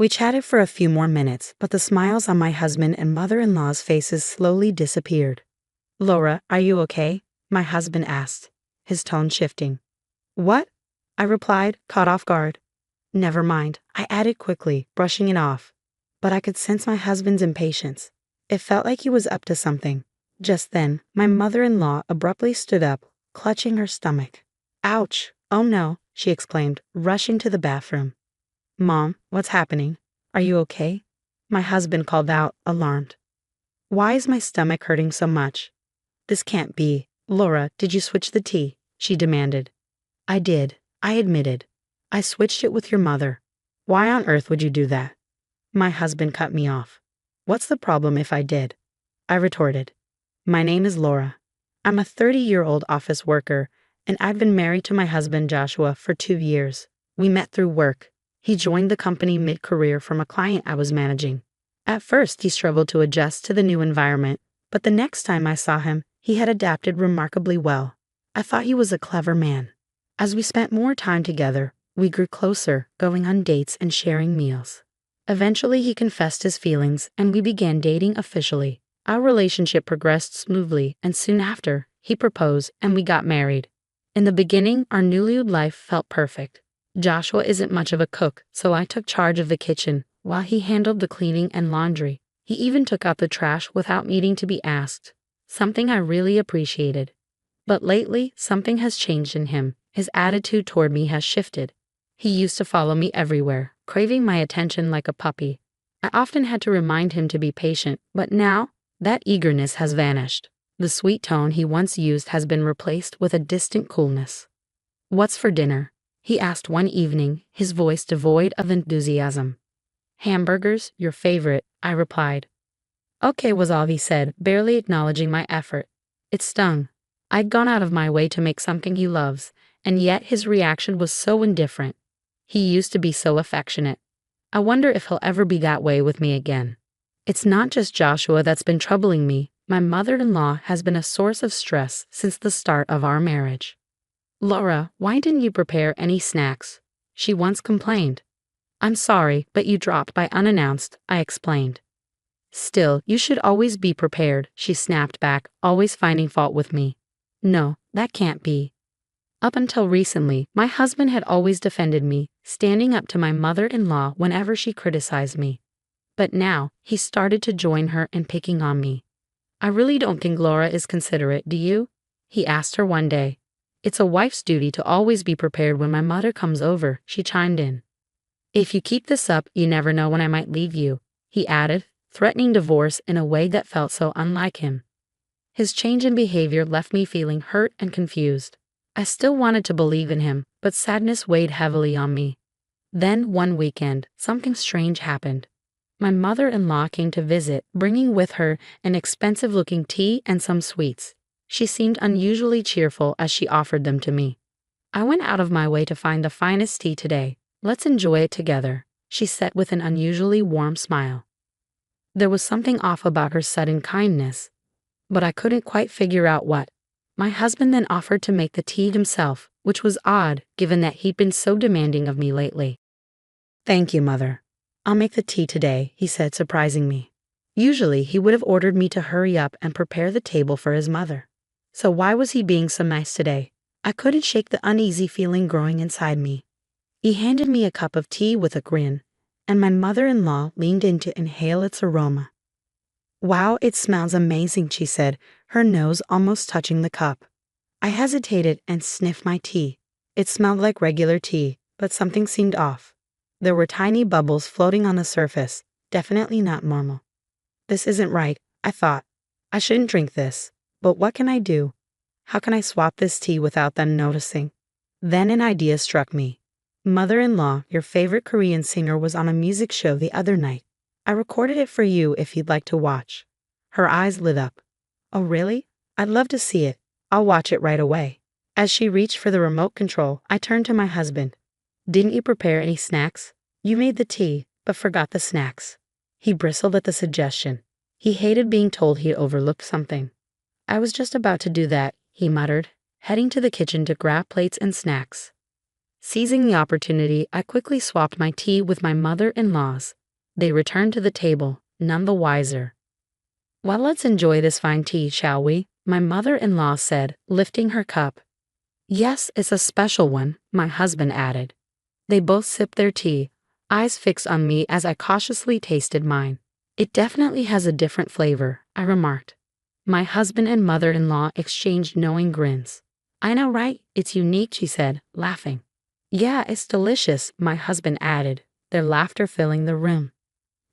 We chatted for a few more minutes, but the smiles on my husband and mother-in-law's faces slowly disappeared. "Laura, are you okay?" my husband asked, his tone shifting. "What?" I replied, caught off guard. "Never mind," I added quickly, brushing it off. But I could sense my husband's impatience. It felt like he was up to something. Just then, my mother-in-law abruptly stood up, clutching her stomach. "Ouch! Oh no," she exclaimed, rushing to the bathroom. "Mom, what's happening? Are you okay?" my husband called out, alarmed. "Why is my stomach hurting so much?" "This can't be. Laura, did you switch the tea?" she demanded. "I did," I admitted. "I switched it with your mother." "Why on earth would you do that?" My husband cut me off. "What's the problem if I did?" I retorted. "My name is Laura. I'm a 30-year-old office worker, and I've been married to my husband Joshua for 2 years. We met through work. He joined the company mid-career from a client I was managing. At first, he struggled to adjust to the new environment, but the next time I saw him, he had adapted remarkably well. I thought he was a clever man. As we spent more time together, we grew closer, going on dates and sharing meals. Eventually, he confessed his feelings, and we began dating officially. Our relationship progressed smoothly, and soon after, he proposed and we got married. In the beginning, our newlywed life felt perfect. Joshua isn't much of a cook, so I took charge of the kitchen, while he handled the cleaning and laundry. He even took out the trash without needing to be asked, something I really appreciated. But lately, something has changed in him. His attitude toward me has shifted. He used to follow me everywhere, craving my attention like a puppy. I often had to remind him to be patient, but now, that eagerness has vanished. The sweet tone he once used has been replaced with a distant coolness. "What's for dinner?" he asked one evening, his voice devoid of enthusiasm. "Hamburgers, your favorite," I replied. "Okay," was all he said, barely acknowledging my effort. It stung. I'd gone out of my way to make something he loves, and yet his reaction was so indifferent. He used to be so affectionate. I wonder if he'll ever be that way with me again. It's not just Joshua that's been troubling me. My mother-in-law has been a source of stress since the start of our marriage. "Laura, why didn't you prepare any snacks?" she once complained. "I'm sorry, but you dropped by unannounced," I explained. "Still, you should always be prepared," she snapped back, always finding fault with me. "No, that can't be." Up until recently, my husband had always defended me, standing up to my mother-in-law whenever she criticized me. But now, he started to join her in picking on me. "I really don't think Laura is considerate, do you?" he asked her one day. "It's a wife's duty to always be prepared when my mother comes over," she chimed in. "If you keep this up, you never know when I might leave you," he added, threatening divorce in a way that felt so unlike him. His change in behavior left me feeling hurt and confused. I still wanted to believe in him, but sadness weighed heavily on me. Then, one weekend, something strange happened. My mother-in-law came to visit, bringing with her an expensive-looking tea and some sweets. She seemed unusually cheerful as she offered them to me. "I went out of my way to find the finest tea today. Let's enjoy it together," she said with an unusually warm smile. There was something off about her sudden kindness, but I couldn't quite figure out what. My husband then offered to make the tea himself, which was odd given that he'd been so demanding of me lately. "Thank you, Mother. I'll make the tea today," he said, surprising me. Usually, he would have ordered me to hurry up and prepare the table for his mother. So why was he being so nice today? I couldn't shake the uneasy feeling growing inside me. He handed me a cup of tea with a grin, and my mother-in-law leaned in to inhale its aroma. "Wow, it smells amazing," she said, her nose almost touching the cup. I hesitated and sniffed my tea. It smelled like regular tea, but something seemed off. There were tiny bubbles floating on the surface, definitely not normal. This isn't right, I thought. I shouldn't drink this, but what can I do? How can I swap this tea without them noticing? Then an idea struck me. "Mother-in-law, your favorite Korean singer was on a music show the other night. I recorded it for you if you'd like to watch." Her eyes lit up. "Oh, really? I'd love to see it. I'll watch it right away." As she reached for the remote control, I turned to my husband. "Didn't you prepare any snacks? You made the tea, but forgot the snacks." He bristled at the suggestion. He hated being told he had overlooked something. "I was just about to do that," he muttered, heading to the kitchen to grab plates and snacks. Seizing the opportunity, I quickly swapped my tea with my mother-in-law's. They returned to the table, none the wiser. "Well, let's enjoy this fine tea, shall we?" my mother-in-law said, lifting her cup. "Yes, it's a special one," my husband added. They both sipped their tea, eyes fixed on me as I cautiously tasted mine. "It definitely has a different flavor," I remarked. My husband and mother-in-law exchanged knowing grins. "I know, right? It's unique," she said, laughing. "Yeah, it's delicious," my husband added, their laughter filling the room.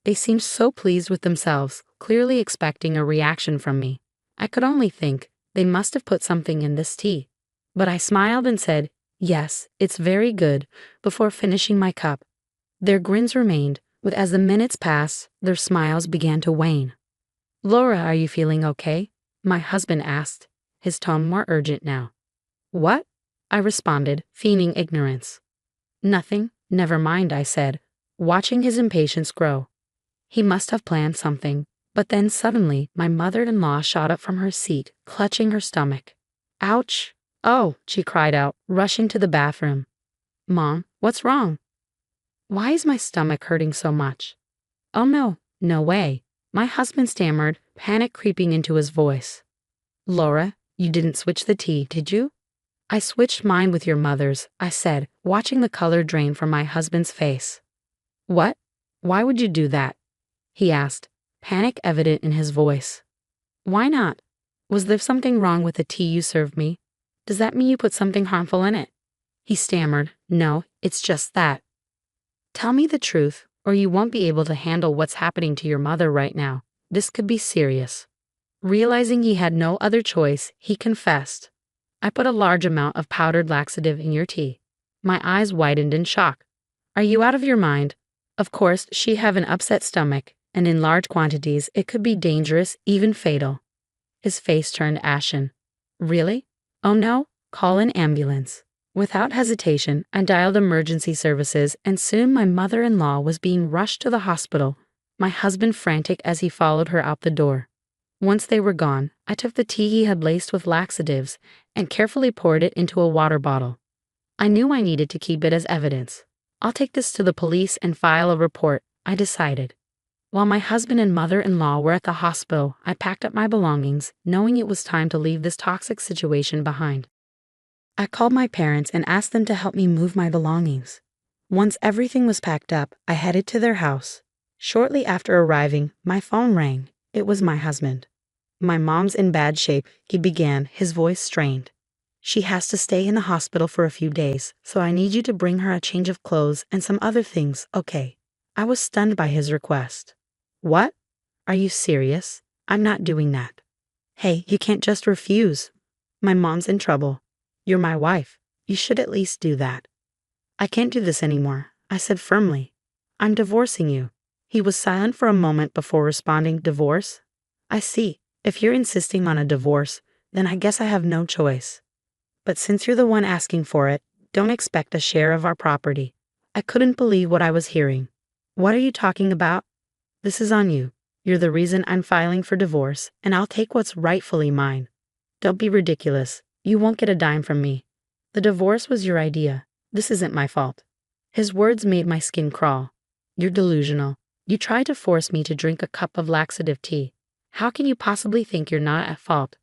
They seemed so pleased with themselves, clearly expecting a reaction from me. I could only think, they must have put something in this tea. But I smiled and said, "Yes, it's very good," before finishing my cup. Their grins remained, but as the minutes passed, their smiles began to wane. "Laura, are you feeling okay?" my husband asked, his tone more urgent now. "What?" I responded, feigning ignorance. "Nothing, never mind," I said, watching his impatience grow. He must have planned something, but then suddenly my mother-in-law shot up from her seat, clutching her stomach. "Ouch! Oh," she cried out, rushing to the bathroom. "Mom, what's wrong? Why is my stomach hurting so much?" "Oh no, no way," my husband stammered, panic creeping into his voice. "Laura, you didn't switch the tea, did you?" "I switched mine with your mother's," I said, watching the color drain from my husband's face. "What? Why would you do that?" he asked, panic evident in his voice. "Why not? Was there something wrong with the tea you served me? Does that mean you put something harmful in it?" He stammered, "No, it's just that." "Tell me the truth, or you won't be able to handle what's happening to your mother right now. This could be serious." Realizing he had no other choice, he confessed, "I put a large amount of powdered laxative in your tea." My eyes widened in shock. "Are you out of your mind? Of course, she have an upset stomach, and in large quantities it could be dangerous, even fatal." His face turned ashen. "Really? Oh no, call an ambulance." Without hesitation, I dialed emergency services, and soon my mother-in-law was being rushed to the hospital, my husband frantic as he followed her out the door. Once they were gone, I took the tea he had laced with laxatives and carefully poured it into a water bottle. I knew I needed to keep it as evidence. "I'll take this to the police and file a report," I decided. While my husband and mother-in-law were at the hospital, I packed up my belongings, knowing it was time to leave this toxic situation behind. I called my parents and asked them to help me move my belongings. Once everything was packed up, I headed to their house. Shortly after arriving, my phone rang. It was my husband. "My mom's in bad shape," he began, his voice strained. "She has to stay in the hospital for a few days, so I need you to bring her a change of clothes and some other things, okay?" I was stunned by his request. "What? Are you serious? I'm not doing that." "Hey, you can't just refuse. My mom's in trouble. You're my wife. You should at least do that." "I can't do this anymore," I said firmly. "I'm divorcing you." He was silent for a moment before responding, "Divorce? I see. If you're insisting on a divorce, then I guess I have no choice. But since you're the one asking for it, don't expect a share of our property." I couldn't believe what I was hearing. "What are you talking about? This is on you. You're the reason I'm filing for divorce, and I'll take what's rightfully mine." "Don't be ridiculous. You won't get a dime from me. The divorce was your idea. This isn't my fault." His words made my skin crawl. "You're delusional. You tried to force me to drink a cup of laxative tea. How can you possibly think you're not at fault?"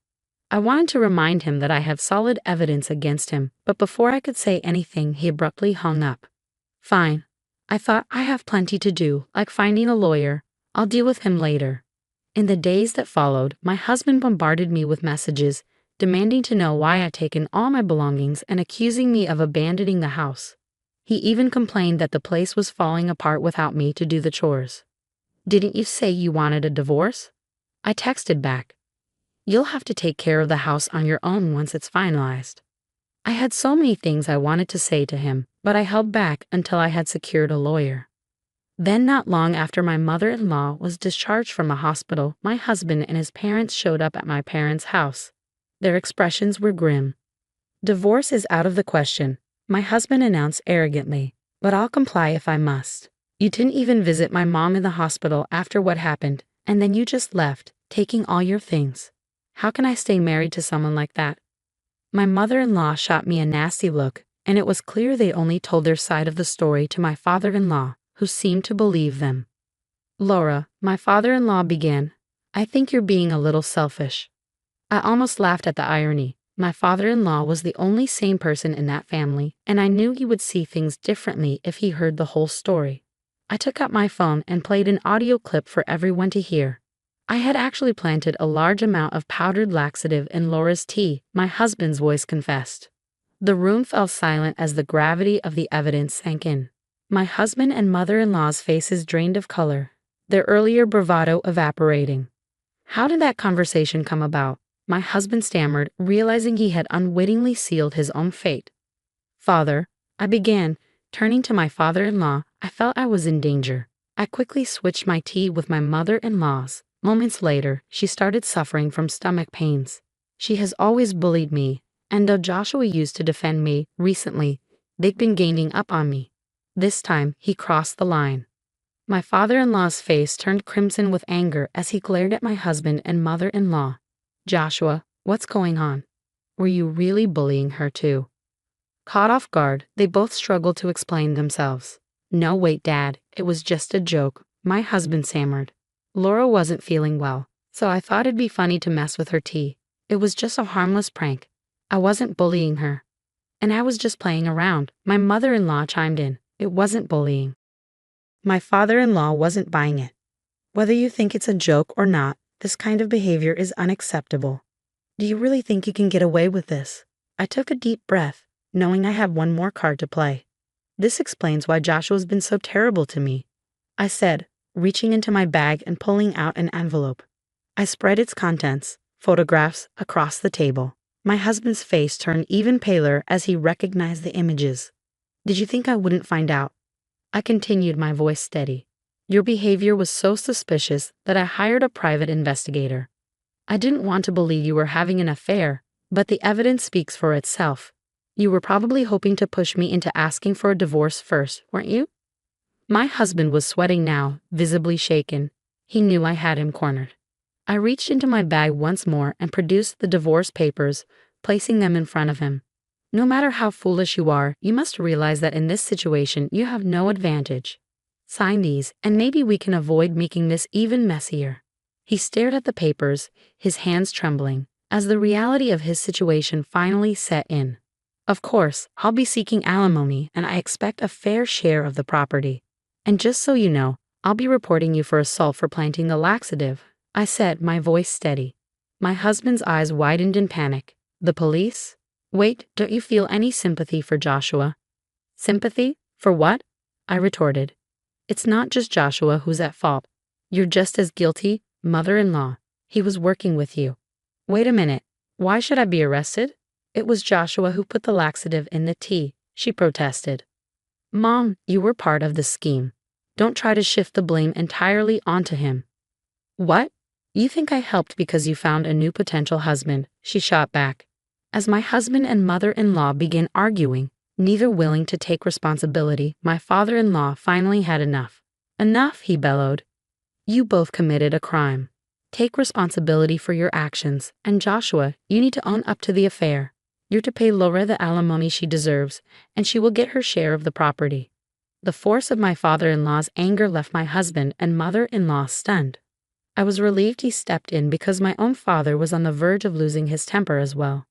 I wanted to remind him that I have solid evidence against him, but before I could say anything, he abruptly hung up. "Fine. I thought I have plenty to do, like finding a lawyer. I'll deal with him later." In the days that followed, my husband bombarded me with messages, demanding to know why I'd taken all my belongings and accusing me of abandoning the house. He even complained that the place was falling apart without me to do the chores. "Didn't you say you wanted a divorce?" I texted back. "You'll have to take care of the house on your own once it's finalized." I had so many things I wanted to say to him, but I held back until I had secured a lawyer. Then, not long after my mother-in-law was discharged from a hospital, my husband and his parents showed up at my parents' house. Their expressions were grim. "Divorce is out of the question," my husband announced arrogantly, "but I'll comply if I must. You didn't even visit my mom in the hospital after what happened, and then you just left, taking all your things. How can I stay married to someone like that?" My mother-in-law shot me a nasty look, and it was clear they only told their side of the story to my father-in-law, who seemed to believe them. "Laura," my father-in-law began, "I think you're being a little selfish." I almost laughed at the irony. My father-in-law was the only sane person in that family, and I knew he would see things differently if he heard the whole story. I took out my phone and played an audio clip for everyone to hear. I had actually planted a large amount of powdered laxative in Laura's tea, my husband's voice confessed. The room fell silent as the gravity of the evidence sank in. My husband and mother-in-law's faces drained of color, their earlier bravado evaporating. "How did that conversation come about?" my husband stammered, realizing he had unwittingly sealed his own fate. "Father," I began, turning to my father-in-law, I felt I was in danger. I quickly switched my tea with my mother-in-law's. Moments later, she started suffering from stomach pains. She has always bullied me, and though Joshua used to defend me, recently, they've been gaining up on me. This time, he crossed the line. My father-in-law's face turned crimson with anger as he glared at my husband and mother-in-law. "Joshua, what's going on? Were you really bullying her too?" Caught off guard, they both struggled to explain themselves. "No, wait, Dad, it was just a joke," my husband stammered. "Laura wasn't feeling well, so I thought it'd be funny to mess with her tea. It was just a harmless prank. I wasn't bullying her. And I was just playing around," my mother-in-law chimed in. "It wasn't bullying." My father-in-law wasn't buying it. "Whether you think it's a joke or not, this kind of behavior is unacceptable. Do you really think you can get away with this?" I took a deep breath, knowing I had one more card to play. "This explains why Joshua's been so terrible to me," I said, reaching into my bag and pulling out an envelope. I spread its contents, photographs, across the table. My husband's face turned even paler as he recognized the images. "Did you think I wouldn't find out?" I continued, my voice steady. "Your behavior was so suspicious that I hired a private investigator. I didn't want to believe you were having an affair, but the evidence speaks for itself. You were probably hoping to push me into asking for a divorce first, weren't you?" My husband was sweating now, visibly shaken. He knew I had him cornered. I reached into my bag once more and produced the divorce papers, placing them in front of him. "No matter how foolish you are, you must realize that in this situation you have no advantage. Sign these, and maybe we can avoid making this even messier." He stared at the papers, his hands trembling, as the reality of his situation finally set in. "Of course, I'll be seeking alimony, and I expect a fair share of the property. And just so you know, I'll be reporting you for assault for planting the laxative," I said, my voice steady. My husband's eyes widened in panic. "The police? Wait, don't you feel any sympathy for Joshua?" "Sympathy? For what?" I retorted. "It's not just Joshua who's at fault. You're just as guilty, mother-in-law. He was working with you." "Wait a minute. Why should I be arrested?" "It was Joshua who put the laxative in the tea," she protested. "Mom, you were part of the scheme. Don't try to shift the blame entirely onto him." "What? You think I helped because you found a new potential husband?" she shot back. As my husband and mother-in-law began arguing, neither willing to take responsibility, my father-in-law finally had enough. "Enough," he bellowed. "You both committed a crime. Take responsibility for your actions, and Joshua, you need to own up to the affair. You're to pay Laura the alimony she deserves, and she will get her share of the property." The force of my father-in-law's anger left my husband and mother-in-law stunned. I was relieved he stepped in because my own father was on the verge of losing his temper as well.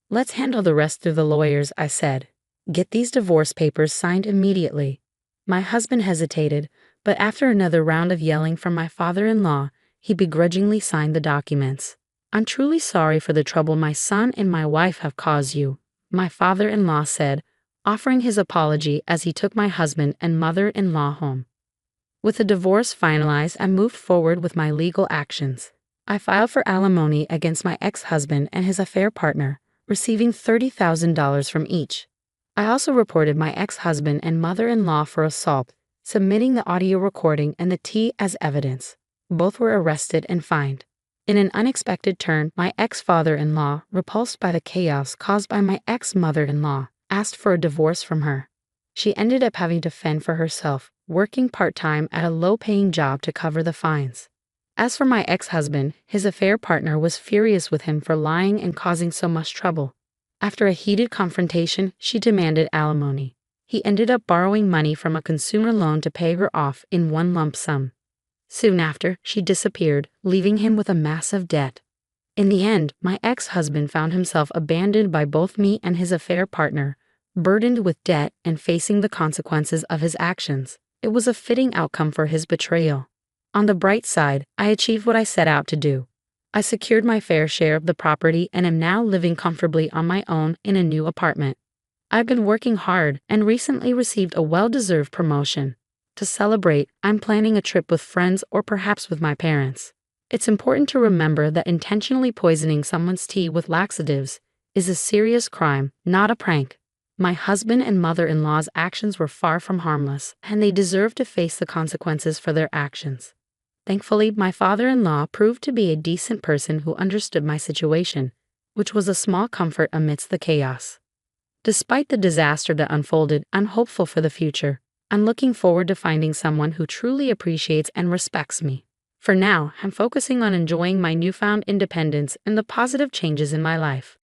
"Let's handle the rest through the lawyers," I said. "Get these divorce papers signed immediately." My husband hesitated, but after another round of yelling from my father-in-law, he begrudgingly signed the documents. "I'm truly sorry for the trouble my son and my wife have caused you," my father-in-law said, offering his apology as he took my husband and mother-in-law home. With the divorce finalized, I moved forward with my legal actions. I filed for alimony against my ex-husband and his affair partner, receiving $30,000 from each. I also reported my ex-husband and mother-in-law for assault, submitting the audio recording and the tea as evidence. Both were arrested and fined. In an unexpected turn, my ex-father-in-law, repulsed by the chaos caused by my ex-mother-in-law, asked for a divorce from her. She ended up having to fend for herself, working part-time at a low-paying job to cover the fines. As for my ex-husband, his affair partner was furious with him for lying and causing so much trouble. After a heated confrontation, she demanded alimony. He ended up borrowing money from a consumer loan to pay her off in one lump sum. Soon after, she disappeared, leaving him with a massive debt. In the end, my ex-husband found himself abandoned by both me and his affair partner, burdened with debt and facing the consequences of his actions. It was a fitting outcome for his betrayal. On the bright side, I achieved what I set out to do. I secured my fair share of the property and am now living comfortably on my own in a new apartment. I've been working hard and recently received a well-deserved promotion. To celebrate, I'm planning a trip with friends or perhaps with my parents. It's important to remember that intentionally poisoning someone's tea with laxatives is a serious crime, not a prank. My husband and mother-in-law's actions were far from harmless, and they deserve to face the consequences for their actions. Thankfully, my father-in-law proved to be a decent person who understood my situation, which was a small comfort amidst the chaos. Despite the disaster that unfolded, I'm hopeful for the future. I'm looking forward to finding someone who truly appreciates and respects me. For now, I'm focusing on enjoying my newfound independence and the positive changes in my life.